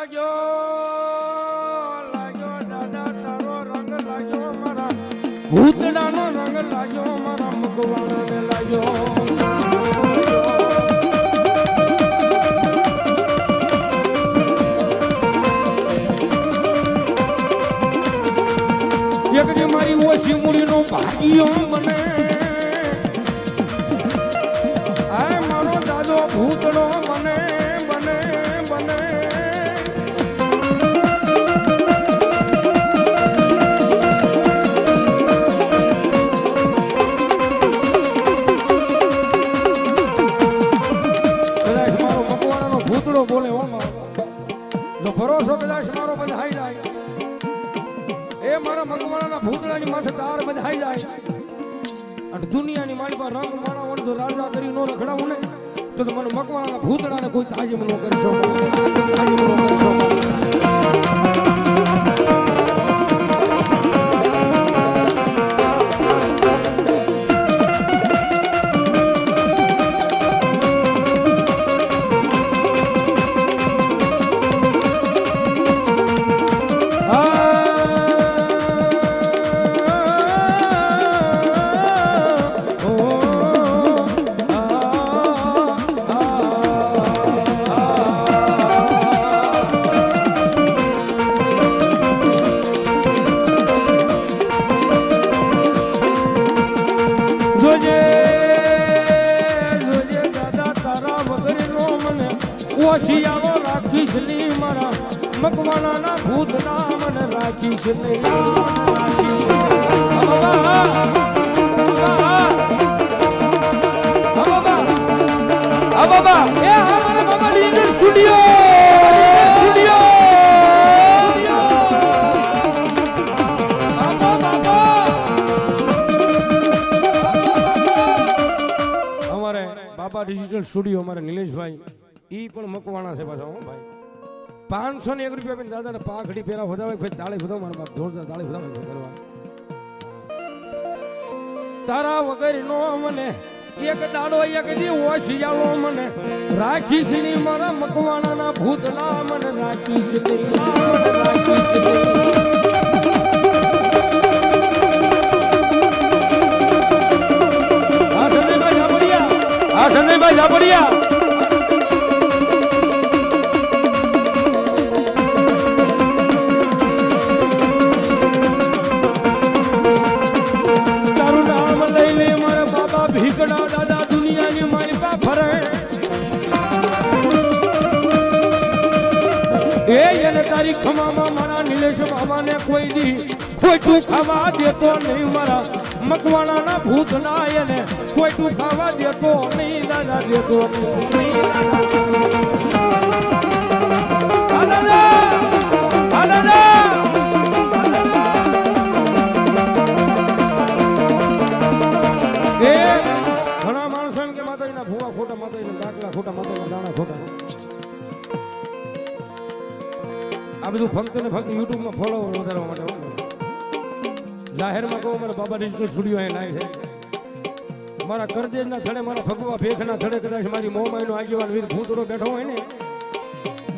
લાગ્યો દાદા તારો રંગ લાગ્યો મારા ભૂતડાનો રંગ લાગ્યો મારા મગવાણાને લાગ્યો એક જે મારી ઓછી મૂડીનો ભાગ્યો મને આ મારો દાદો ભૂતડો મને બને બને બોલે હો જો ભરોસો કદાચ મારો બંધાઈ જાય એ મારા મગવાણાના ભૂતડાની માથે તાર બંધાઈ જાય અને દુનિયાની મારી પર રંગ માણાવણ જો રાજા કરી નો રખડાવું ને તો મને મગવાણાના ભૂતડાને કોઈ તાજીમ ન કરી શકો તાજીમ ન કરી શકો શિયાળો રાખીશ ની મારા મકવાણાના ભૂતના મને રાખીશ નહીં અમારે બાબા ડિજિટલ સ્ટુડિયો અમારે નિલેશભાઈ ઈ પણ મકવાણા છે પાછા હો ભાઈ 501 રૂપિયા પણ દાદાને પાઘડી ફેરા વધાવે પછી તાળી વધાવ મારા બાપ જોરદાર તાળી વધાવે કરવા તારા વગર નો મને એક દાડો એક દી ઓશિયાળો મને રાખીશ ની મારા મકવાણાના ભૂતલા મને રાખીશ ની મને રાખીશ આ સંજયભાઈ ઝાપડિયા દાદા દુનિયાની મારી પા ફરે એ એને તારી ખમામાં મારા નિલેશ બાબાને કોઈ દી કોઈ તું ખાવા દેતો નહીં મારા મકવાણાના ભૂતના એને કોઈ તું ખાવા દેતો નહીં દાદા દેતો નહીં આ બધું ફક્ત ને ફક્ત યુટ્યુબ માં ફોલોવર વધારવા માટે જાહેરમાં કહું મારા બાબા ડિજિટલ સ્ટુડિયો અહીં લાય છે મારા કરદેજ ના થડે મારા ભગવા ભેખ ના થડે કદાચ મારી મોમાઈ નો આગેવાન વીર ભૂતડો બેઠો હોય ને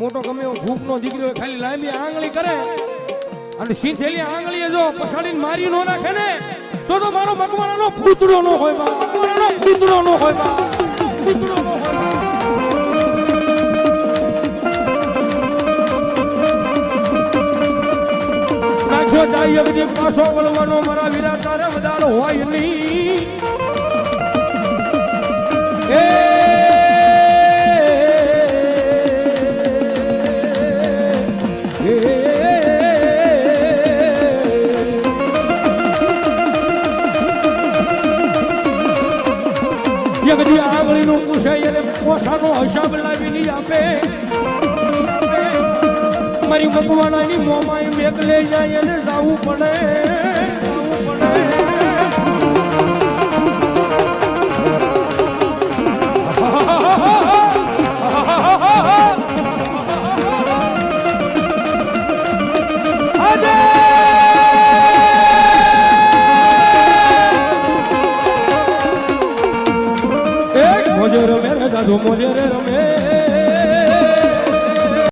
મોટો ગમે એવો ભૂખ નો દીકરો ખાલી લાંબી આંગળી કરે અને સીધેલી આંગળીએ જો પછાડીને મારી નો નાખે ને તો મારો મકવાણાનો ભૂતડો નો હોય ભૂતડો નો હોય ભૂતડો નો હોય નાખ્યો જાય બધી પાછો વળવાનો મારા વીરા તારે વધારો હોય નહીં એ બધી આંગળીનું પૂછાય અને પોસાનો હિસાબ લાવી નહીં આપે મારી મકવાણાની મોમાઈ મેક લઈ જાય અને જાવું પડે મોજેરે મેરે દાદો મોજેરે